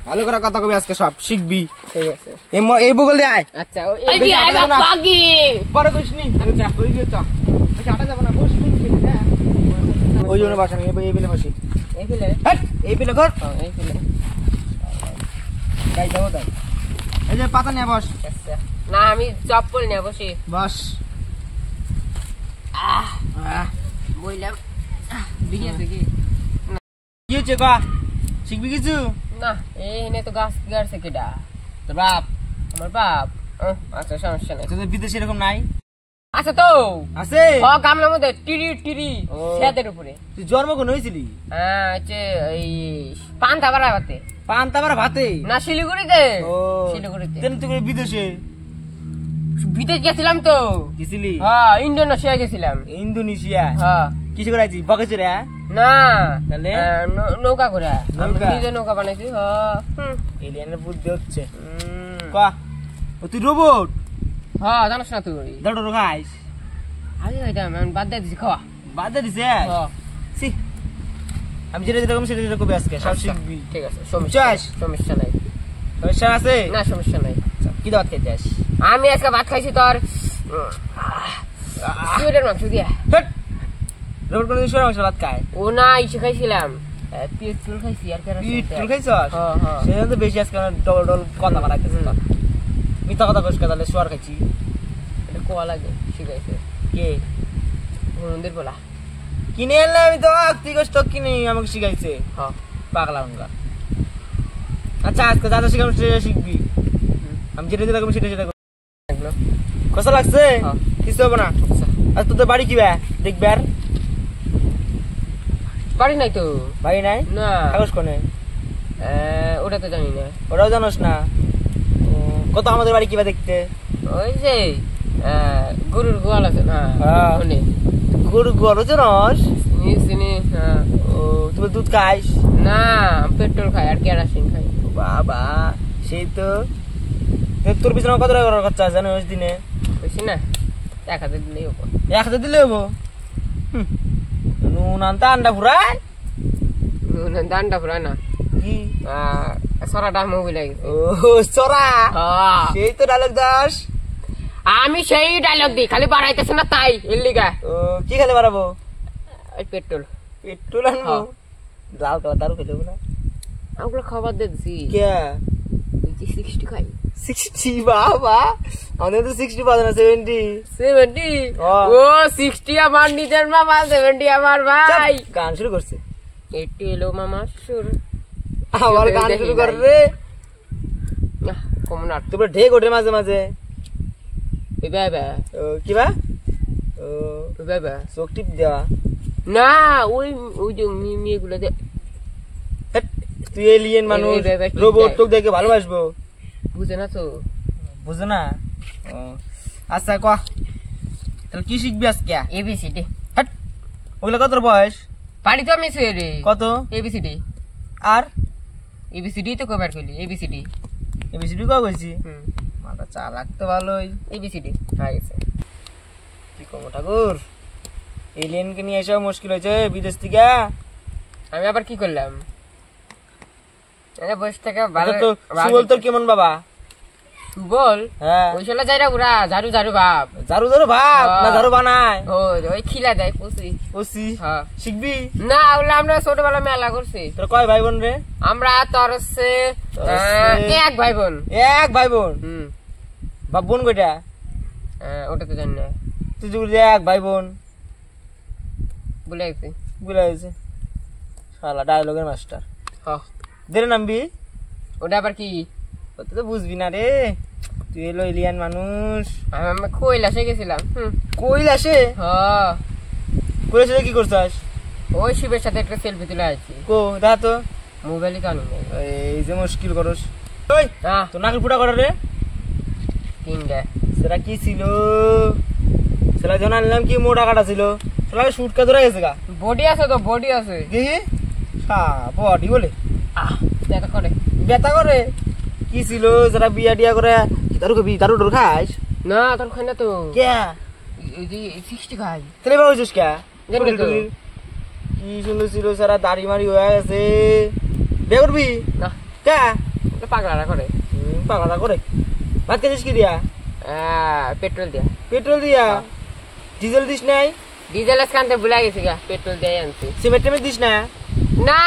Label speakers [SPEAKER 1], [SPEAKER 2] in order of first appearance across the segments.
[SPEAKER 1] ভালো করে কথা কবি আজকে সব শিখবি।
[SPEAKER 2] ঠিক আছে
[SPEAKER 1] এই বগল দিয়ে আয়।
[SPEAKER 2] আচ্ছা এই যে বাকি
[SPEAKER 1] পরে কইস নি আচ্ছা কই গিয়ে চ আচ্ছা আটা যাব না বস ওই জন্য বাসা নেই এই বিলে বসি
[SPEAKER 2] এই ফেলে
[SPEAKER 1] হট এই বিলে কর
[SPEAKER 2] এই ফেলে
[SPEAKER 1] গাই দাও দাও এই যে পাতা নিয়ে বস।
[SPEAKER 2] আচ্ছা না আমি চপ্পল নিয়ে বসি
[SPEAKER 1] বস।
[SPEAKER 2] বইলাম বিড়ি আছে কি
[SPEAKER 1] কি হচ্ছে কা শিখবি কিছু
[SPEAKER 2] না এই নে তো গাছ গাড়ছে কেডা
[SPEAKER 1] তোর বাপ?
[SPEAKER 2] আমার বাপ আচ্ছা সমস্যা নাই।
[SPEAKER 1] তোদের বিদেশে এরকম নাই?
[SPEAKER 2] আচ্ছা তো
[SPEAKER 1] আছে
[SPEAKER 2] গামলার মধ্যে টিরি টিরি ছাদের উপরে।
[SPEAKER 1] তুই জন্ম কোন হয়েছিলি?
[SPEAKER 2] হ্যাঁ হচ্ছে এই পান্তাবাড়া ভাতে।
[SPEAKER 1] পান্তাবাড়া ভাতে
[SPEAKER 2] না শিলিগুড়িতে।
[SPEAKER 1] ও
[SPEAKER 2] শিলিগুড়িতে।
[SPEAKER 1] তুই বিদেশে
[SPEAKER 2] বিদেশ গেছিলাম তো।
[SPEAKER 1] গেছিলি?
[SPEAKER 2] হ্যাঁ ইন্দোনেশিয়া গেছিলাম।
[SPEAKER 1] ইন্দোনেশিয়া?
[SPEAKER 2] হ্যাঁ।
[SPEAKER 1] কিসে করে আইছিস? বকে চড়ে?
[SPEAKER 2] না
[SPEAKER 1] তাহলে
[SPEAKER 2] নৌকা করে।
[SPEAKER 1] নৌকা?
[SPEAKER 2] নিজে নৌকা বানাইছি। হ্যাঁ
[SPEAKER 1] এলিয়ানের বুদ্ধি হচ্ছে। কয়া ও তুই রোবট?
[SPEAKER 2] হ্যাঁ জানিস না তুই?
[SPEAKER 1] দৌড় খাইস?
[SPEAKER 2] আরে ওইটা আমি বাদ দিয়ে দিছি খাওয়া।
[SPEAKER 1] বাদ দিয়ে দিছে?
[SPEAKER 2] হ্যাঁ
[SPEAKER 1] সি আমি যেটা যেরকম সেটা যেটা কবি আজকে সব শিখবি।
[SPEAKER 2] ঠিক আছে সমস্যা নাই।
[SPEAKER 1] সমস্যা আছে?
[SPEAKER 2] না সমস্যা নাই।
[SPEAKER 1] কি দাওয়াত খেতে আস?
[SPEAKER 2] আমি আজকে ভাত খাইছি তোর শুয়োরের মাংস দিয়া।
[SPEAKER 1] রোবট কোন শুয়োরের মাংস ভাত খায়?
[SPEAKER 2] ও না ইসে খাইছিলাম পেট্রোল খাইছি আর
[SPEAKER 1] পেট্রোল খাইছস?
[SPEAKER 2] হ্যাঁ হ্যাঁ
[SPEAKER 1] সেজন্য তো বেশি আজকে ডবল ডবল কথা মারাইতেছিস। মিথ্যা কথা কইস তাহলে শুয়ার খাইছি।
[SPEAKER 2] এটা কোয়া লাগে শিখাইছে
[SPEAKER 1] কে?
[SPEAKER 2] হরুনদের বলা
[SPEAKER 1] কিনে এলে আমি তো তুই স্টক কিনে আমাকে শিখাইছে।
[SPEAKER 2] হ্যাঁ
[SPEAKER 1] পাগলা হুঙ্গা। আচ্ছা আজকে যা যা শিখাম সেটা শিখবি। আমি যেটা যেটা সেটা সেটা
[SPEAKER 2] এগুলো
[SPEAKER 1] কষা লাগছে?
[SPEAKER 2] হ্যাঁ।
[SPEAKER 1] কিছু হবে না। আর তোদের বাড়ি কি দেখবে? আর
[SPEAKER 2] বাড়ি নাই তো।
[SPEAKER 1] বাড়ি নাই?
[SPEAKER 2] না
[SPEAKER 1] কাগজ কোনে?
[SPEAKER 2] ওটা তো জানি না।
[SPEAKER 1] ওরাও জানোস না? কত আমাদের বাড়ি কিবা দেখতে?
[SPEAKER 2] ওই যে গরুর গোয়াল আছে না ওনে।
[SPEAKER 1] গরু গরু জানোস?
[SPEAKER 2] চিনি হ্যাঁ।
[SPEAKER 1] ও তুমি দুধ খাইস?
[SPEAKER 2] না পেট্রোল খাই আর কেরাসিন খাই।
[SPEAKER 1] বাবা সেই তো। তোর পিছনে কত টাকা খরচা আছে জানোস দিনে?
[SPEAKER 2] বুঝছি না 1000 দিলেই হবো।
[SPEAKER 1] 1000 দিলে হবো? নুন আনতে আন্ডা ফুরায়?
[SPEAKER 2] দানটা ফুরায় না
[SPEAKER 1] কি
[SPEAKER 2] সরাটা মোবাইল লাগে।
[SPEAKER 1] ও সরা সেই তো ডায়লগ দাস।
[SPEAKER 2] আমি সেই ডায়লগ দিই খালি বাড়াইতেছে না তাই এর লিগা।
[SPEAKER 1] ও কি খেলে বাড়াবো?
[SPEAKER 2] পেট্রোল
[SPEAKER 1] পেট্রোল আনবো? লাল কালার দারু খেলে না?
[SPEAKER 2] ওগুলো খাবার দিয়ে দিছি।
[SPEAKER 1] কে?
[SPEAKER 2] 60 খাই।
[SPEAKER 1] 60? বাবা আমাদের তো 60 পাওয়া না 70।
[SPEAKER 2] ও 60 আমার নিজের মামা 70 আমার ভাই।
[SPEAKER 1] গান শুরু করছে।
[SPEAKER 2] 80 এলো মামা সুর
[SPEAKER 1] আবার গান শুরু কর রে।
[SPEAKER 2] কমন আর
[SPEAKER 1] তোমরা ঢেক ওঠে মাঝে মাঝে।
[SPEAKER 2] বাবা
[SPEAKER 1] কি বা? ও
[SPEAKER 2] বাবা
[SPEAKER 1] চোখ টিপ দেওয়া
[SPEAKER 2] না ওই ওই যে মেয়েগুলো
[SPEAKER 1] তুই এলিয়েন মানুষ রোবট তোকে দেখে ভালোবাসবো
[SPEAKER 2] বুঝে না তো?
[SPEAKER 1] বুঝো না? আচ্ছা কয়া তাহলে কি শিখবি আজকে?
[SPEAKER 2] এবিসিডি।
[SPEAKER 1] ওগুলো কত বয়স?
[SPEAKER 2] পারি তো আমি রে।
[SPEAKER 1] কত?
[SPEAKER 2] এবিসিডি।
[SPEAKER 1] আর
[SPEAKER 2] এবিসিডি তো কবার করলি? এবিসিডি
[SPEAKER 1] এবিসিডি কয়া কইছি? মাথা চা লাগতো ভালোই।
[SPEAKER 2] এবিসিডি হয়ে গেছে।
[SPEAKER 1] কি কমো ঠাকুর এলিয়েনকে নিয়ে এসেও মুশকিল হয়েছে বিদেশ থেকে।
[SPEAKER 2] আমি আবার কি করলাম? বয়স থেকে
[SPEAKER 1] সুবল তোর কেমন বাবা?
[SPEAKER 2] বল
[SPEAKER 1] হ্যাঁ
[SPEAKER 2] ওই শালা যাইরা পুরা ঝাড়ু ঝাড়ু ভাব।
[SPEAKER 1] ঝাড়ু ঝাড়ু ভাব না ঝাড়ু বানায়?
[SPEAKER 2] ওই খিলা দেয় পুষি
[SPEAKER 1] পুষি।
[SPEAKER 2] হ্যাঁ
[SPEAKER 1] শিখবি?
[SPEAKER 2] না ওগুলো আমরা ছোটবেলা মেলা করছি।
[SPEAKER 1] তোর কয় ভাই বোন রে?
[SPEAKER 2] আমরা তোর হচ্ছে এক ভাই বোন।
[SPEAKER 1] এক ভাই বোন? বাপ বোন কয়টা?
[SPEAKER 2] ওটা তো জানি না।
[SPEAKER 1] তুই যে এক ভাই বোন
[SPEAKER 2] ভুলে গেছি।
[SPEAKER 1] ভুলে গেছে শালা ডায়লগের মাস্টার। দে নামবি?
[SPEAKER 2] ওটা আবার কি?
[SPEAKER 1] ওটা তো বুঝবি না রে তুই এলো এলিয়ান মানুষ।
[SPEAKER 2] আমি কৈলাসে গেছিলাম।
[SPEAKER 1] কৈলাসে?
[SPEAKER 2] হ্যাঁ
[SPEAKER 1] কৈলাসে কি করছাস?
[SPEAKER 2] ওই শিবের সাথে একটা সেলফি তুলে আসছি।
[SPEAKER 1] কো দেখা তো
[SPEAKER 2] মোবাইলে কানু
[SPEAKER 1] এই যে মুশকিল করস। ওই তোর নাকের ফুটা করে রে?
[SPEAKER 2] 3টা।
[SPEAKER 1] সেটা কি ছিল? সেটা জানালাম কি মোটা কাটা ছিল। সেটা শুটকা ধরে গেছে গা।
[SPEAKER 2] বডি আছে তো বডি আছে।
[SPEAKER 1] কি বডি বলে
[SPEAKER 2] ব্যথা করে?
[SPEAKER 1] ব্যথা করে? কি ছিল যারা বিয়া টিয়া করে দারু খাবি? দারু ডর খাস?
[SPEAKER 2] না তোর খাই না তো।
[SPEAKER 1] কে?
[SPEAKER 2] 60 খাই।
[SPEAKER 1] তাহলে বাবুছিস কে?
[SPEAKER 2] কি
[SPEAKER 1] সুন্দর ছিল সারা দাড়ি মারি হয়ে গেছে। বিয়ে করবি?
[SPEAKER 2] না
[SPEAKER 1] কে
[SPEAKER 2] তো পাগলাটা করে
[SPEAKER 1] পাগলাটা করে ভাত খেয়েছিস কি দিয়া
[SPEAKER 2] পেট্রোল দিয়া
[SPEAKER 1] পেট্রোল দিয়া ডিজেল দিস নাই
[SPEAKER 2] ডিজেল কানতে ভুলে গেছি গা পেট্রোল দিয়ে আনছি
[SPEAKER 1] সিমেন্ট টেমেন্ট দিস না
[SPEAKER 2] না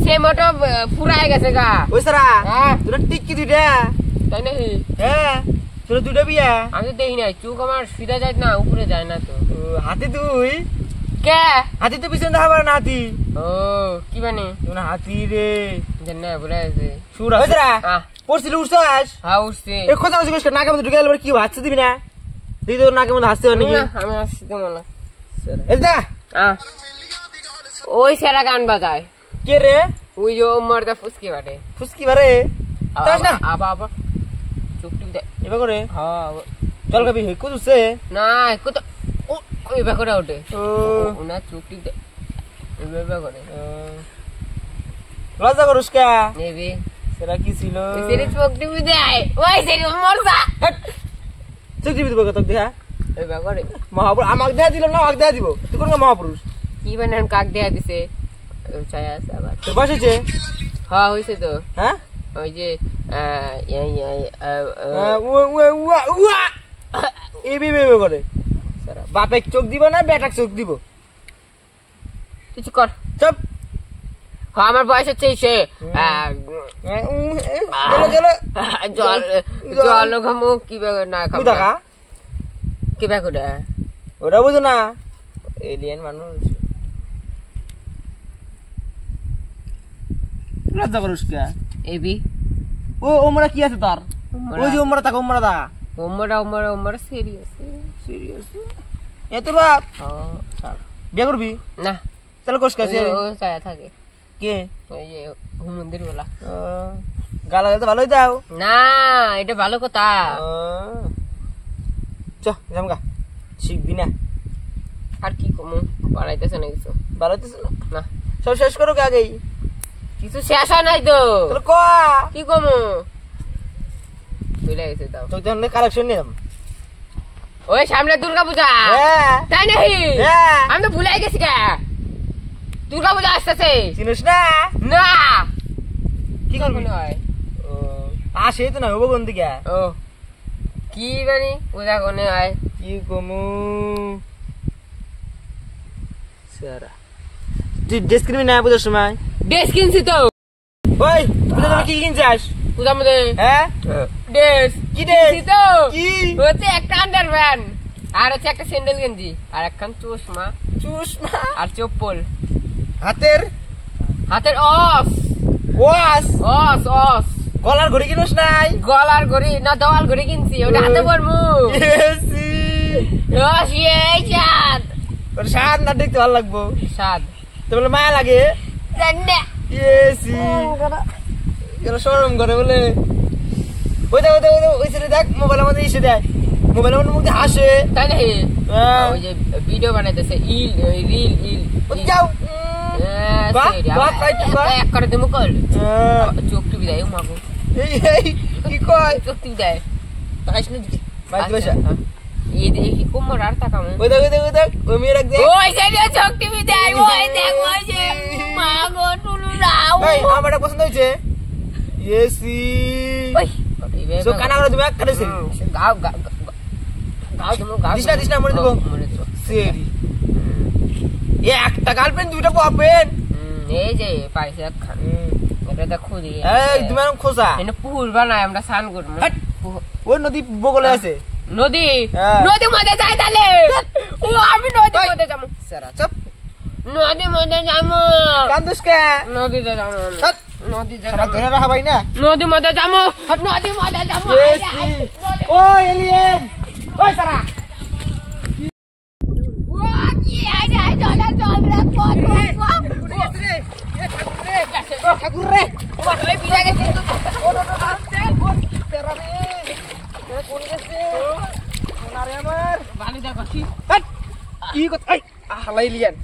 [SPEAKER 2] সেমেন্টও ফুরাই গেছে গা
[SPEAKER 1] ওই সারা
[SPEAKER 2] হ্যাঁ
[SPEAKER 1] তোরা টিক্কি দুইটা
[SPEAKER 2] তাই নাকি
[SPEAKER 1] হ্যাঁ তোরা দুইটা বিয়া
[SPEAKER 2] আমি তো দেখি নাই চুক আমার সিধা যায় না উপরে যায় না তো
[SPEAKER 1] হাতি তুই
[SPEAKER 2] কে
[SPEAKER 1] হাতি তো পিছনে দেখা পারে না হাতি
[SPEAKER 2] ও কি বানি
[SPEAKER 1] তোর হাতি রে
[SPEAKER 2] জানা ভুলে গেছে
[SPEAKER 1] সুরা ওই সারা পড়ছিল উঠছাস
[SPEAKER 2] হ্যাঁ উঠছে
[SPEAKER 1] এ কথা বলছিস নাকে মধ্যে ঢুকে গেলে কি হাসতে দিবি না দিদি তোর নাকে মধ্যে হাসতে হবে নাকি
[SPEAKER 2] আমি আসছি তো মনে
[SPEAKER 1] এই যা
[SPEAKER 2] ওই সেরা গান বাজায়
[SPEAKER 1] কে রে
[SPEAKER 2] ওই যে মর্দা ফুসকি বাটে
[SPEAKER 1] ফুসকি বারে তাস না
[SPEAKER 2] আবা চুপটি দে
[SPEAKER 1] এবার করে
[SPEAKER 2] হ্যাঁ
[SPEAKER 1] চল কবি কুদুছে
[SPEAKER 2] না কত ওই বে করে ওঠে
[SPEAKER 1] ও
[SPEAKER 2] না চুপটি দে এভাবে করে
[SPEAKER 1] লজ্জা করুস কা
[SPEAKER 2] নেবে
[SPEAKER 1] সেটা কি ছিল
[SPEAKER 2] সেরি চুপটি দেয় ওই সেরি মরসা
[SPEAKER 1] চুক্তি দিব কত দেখা
[SPEAKER 2] এভাবে করে
[SPEAKER 1] মহাপুরুষ আমাকে দেয়া দিল না আমাকে দেয়া দিব তুই কোন মহাপুরুষ
[SPEAKER 2] কি বানান কাক দেয়া দিছে ছায়া আছে আবার
[SPEAKER 1] তোর বয়স হয়েছে
[SPEAKER 2] হ্যাঁ হইছে তো
[SPEAKER 1] হ্যাঁ
[SPEAKER 2] ওই যে
[SPEAKER 1] করে বাপে চোখ দিব না বেটাক চোখ দিব
[SPEAKER 2] কিছু কর
[SPEAKER 1] চপ
[SPEAKER 2] হ্যাঁ আমার বয়স হচ্ছে সে জল জল ঘামু কি না
[SPEAKER 1] দেখা
[SPEAKER 2] কি ব্যাকুটা
[SPEAKER 1] ওটা বুঝো না এলিয়েন মানুষ লজ্জা করুস কে
[SPEAKER 2] এবি
[SPEAKER 1] ও ওমরা কি আছে তার ওই যে ওমরা তাকে ওমরা দা
[SPEAKER 2] ওমরা সিরিয়াস
[SPEAKER 1] এত বাপ
[SPEAKER 2] হ্যাঁ
[SPEAKER 1] বিয়ে করবি
[SPEAKER 2] না
[SPEAKER 1] তাহলে কোস কাছে
[SPEAKER 2] ও ছায়া থাকে
[SPEAKER 1] কে
[SPEAKER 2] ওই যে মন্দির বলা
[SPEAKER 1] গালা দিতে ভালোই দাও
[SPEAKER 2] না এটা ভালো কথা
[SPEAKER 1] চ জামগা শিখবি না
[SPEAKER 2] আর কি কমু বাড়াইতেছে না কিছু
[SPEAKER 1] বাড়াইতেছে
[SPEAKER 2] না
[SPEAKER 1] সব শেষ করো কে আগেই
[SPEAKER 2] কিছু শেষ হয় নাই তো
[SPEAKER 1] তাহলে ক
[SPEAKER 2] কি কমু বুঝলে গেছে তাও
[SPEAKER 1] তোর জন্য কালেকশন নিলাম
[SPEAKER 2] ওই সামনে দুর্গা পূজা
[SPEAKER 1] হ্যাঁ
[SPEAKER 2] তাই নাকি
[SPEAKER 1] হ্যাঁ
[SPEAKER 2] আমি তো ভুলে গেছি কে দুর্গা পূজা আসতেছে
[SPEAKER 1] চিনিস না
[SPEAKER 2] না
[SPEAKER 1] কি করবি
[SPEAKER 2] হয়
[SPEAKER 1] আসে তো না হবো কোন দিকে
[SPEAKER 2] ও কি জানি পূজা কোনে হয়
[SPEAKER 1] কি কমু সারা তুই ড্রেস কিনবি না পূজার সময়
[SPEAKER 2] ড্রেস কিনছি তো
[SPEAKER 1] ওই পূজা তুমি কি কিনছিস
[SPEAKER 2] পূজার মধ্যে
[SPEAKER 1] হ্যাঁ
[SPEAKER 2] ড্রেস
[SPEAKER 1] কি ড্রেস
[SPEAKER 2] কিনছি তো
[SPEAKER 1] কি
[SPEAKER 2] হচ্ছে একটা আন্ডারপ্যান্ট আর হচ্ছে একটা স্যান্ডেল গেঞ্জি আর একখান চশমা
[SPEAKER 1] চুষমা
[SPEAKER 2] আর চপ্পল
[SPEAKER 1] হাতের
[SPEAKER 2] অস
[SPEAKER 1] ওয়াস গলার ঘড়ি কিনস নাই
[SPEAKER 2] গলার ঘড়ি না দেওয়াল ঘড়ি কিনছি ওটা হাতে পরমু
[SPEAKER 1] এসি
[SPEAKER 2] রস এই চাঁদ
[SPEAKER 1] ওর স্বাদ না দেখতে ভালো লাগবো
[SPEAKER 2] স্বাদ
[SPEAKER 1] তো বলে মায়া লাগে
[SPEAKER 2] জান্নে
[SPEAKER 1] এসি এরা শরম করে বলে ওই ছেলে দেখ মোবাইলের মধ্যে এসে দেয় মোবাইলের মধ্যে মুখে হাসে
[SPEAKER 2] তাই নাকি
[SPEAKER 1] হ্যাঁ
[SPEAKER 2] ওই যে ভিডিও বানাইতেছে রিল
[SPEAKER 1] যাও বাহ, বাহ, তাই তো বাহ।
[SPEAKER 2] এক করে দেবো কল চোখ টিপি দেয় মাগো
[SPEAKER 1] এই কি কয়
[SPEAKER 2] চোখ টিপি দেয় তাকাইস না দিদি
[SPEAKER 1] বাইতে বসা
[SPEAKER 2] এই দেখি কোমর আর তাকামো
[SPEAKER 1] ওই দেখ ওই মেয়ে রাখ দে
[SPEAKER 2] ওই সাইডে চোখ টিপি দেয় ওই দেখ ওই যে মাগো টুলু রাও
[SPEAKER 1] এই আমার এটা পছন্দ হয়েছে এসি
[SPEAKER 2] ওই
[SPEAKER 1] সো কানা করে তুমি এক করেছে
[SPEAKER 2] গাও তুমি গাও
[SPEAKER 1] দিস না মরে দেবো সেরি এ একটা গার্লফ্রেন্ড দুইটা বয়ফ্রেন্ড
[SPEAKER 2] এই যে পাইছে একখান এটা দেখো দি
[SPEAKER 1] এই তুমি এরকম খোসা
[SPEAKER 2] এনে পুকুর বানাই আমরা স্নান করবো
[SPEAKER 1] ওই নদী বগলে আছে
[SPEAKER 2] নদী
[SPEAKER 1] হ্যাঁ।
[SPEAKER 2] নদীর মধ্যে যাই তাহলে ও আমি নদীর মধ্যে যাবো
[SPEAKER 1] সারা চুপ
[SPEAKER 2] নদীর মধ্যে যাবো
[SPEAKER 1] কান্দুস কে
[SPEAKER 2] নদীতে যাবো
[SPEAKER 1] চুপ
[SPEAKER 2] নদীতে
[SPEAKER 1] সারা
[SPEAKER 2] যাবো
[SPEAKER 1] ধরে রাখা ভাই না
[SPEAKER 2] নদীর মধ্যে যাবো নদীর মধ্যে যাবো
[SPEAKER 1] ও এলিয়েন ওই সারা ঠাকুর রে কি কথা হালাই লিয়ান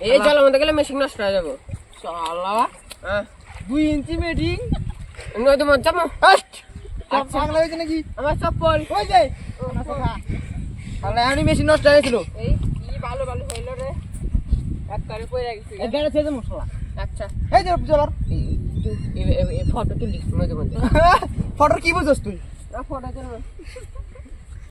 [SPEAKER 2] এই জলের মধ্যে গেলে মেশিন নষ্ট হয়ে যাবো
[SPEAKER 1] 2 ইঞ্চি মেডিং
[SPEAKER 2] নদীর মধ্যে যাবো
[SPEAKER 1] বাংলা হয়েছে নাকি
[SPEAKER 2] আমার চপ্পল
[SPEAKER 1] ওই যে আমি মেশিন নষ্ট হয়েছিল
[SPEAKER 2] এই কি ভালো হইলো রে এক করে পড়ে গেছি
[SPEAKER 1] এগারে ছেড়ে মশলা
[SPEAKER 2] আচ্ছা
[SPEAKER 1] এই যে চলার
[SPEAKER 2] ফটো তুলি মধ্যে মধ্যে
[SPEAKER 1] ফটোর কি বুঝছস তুই
[SPEAKER 2] ফটো তুল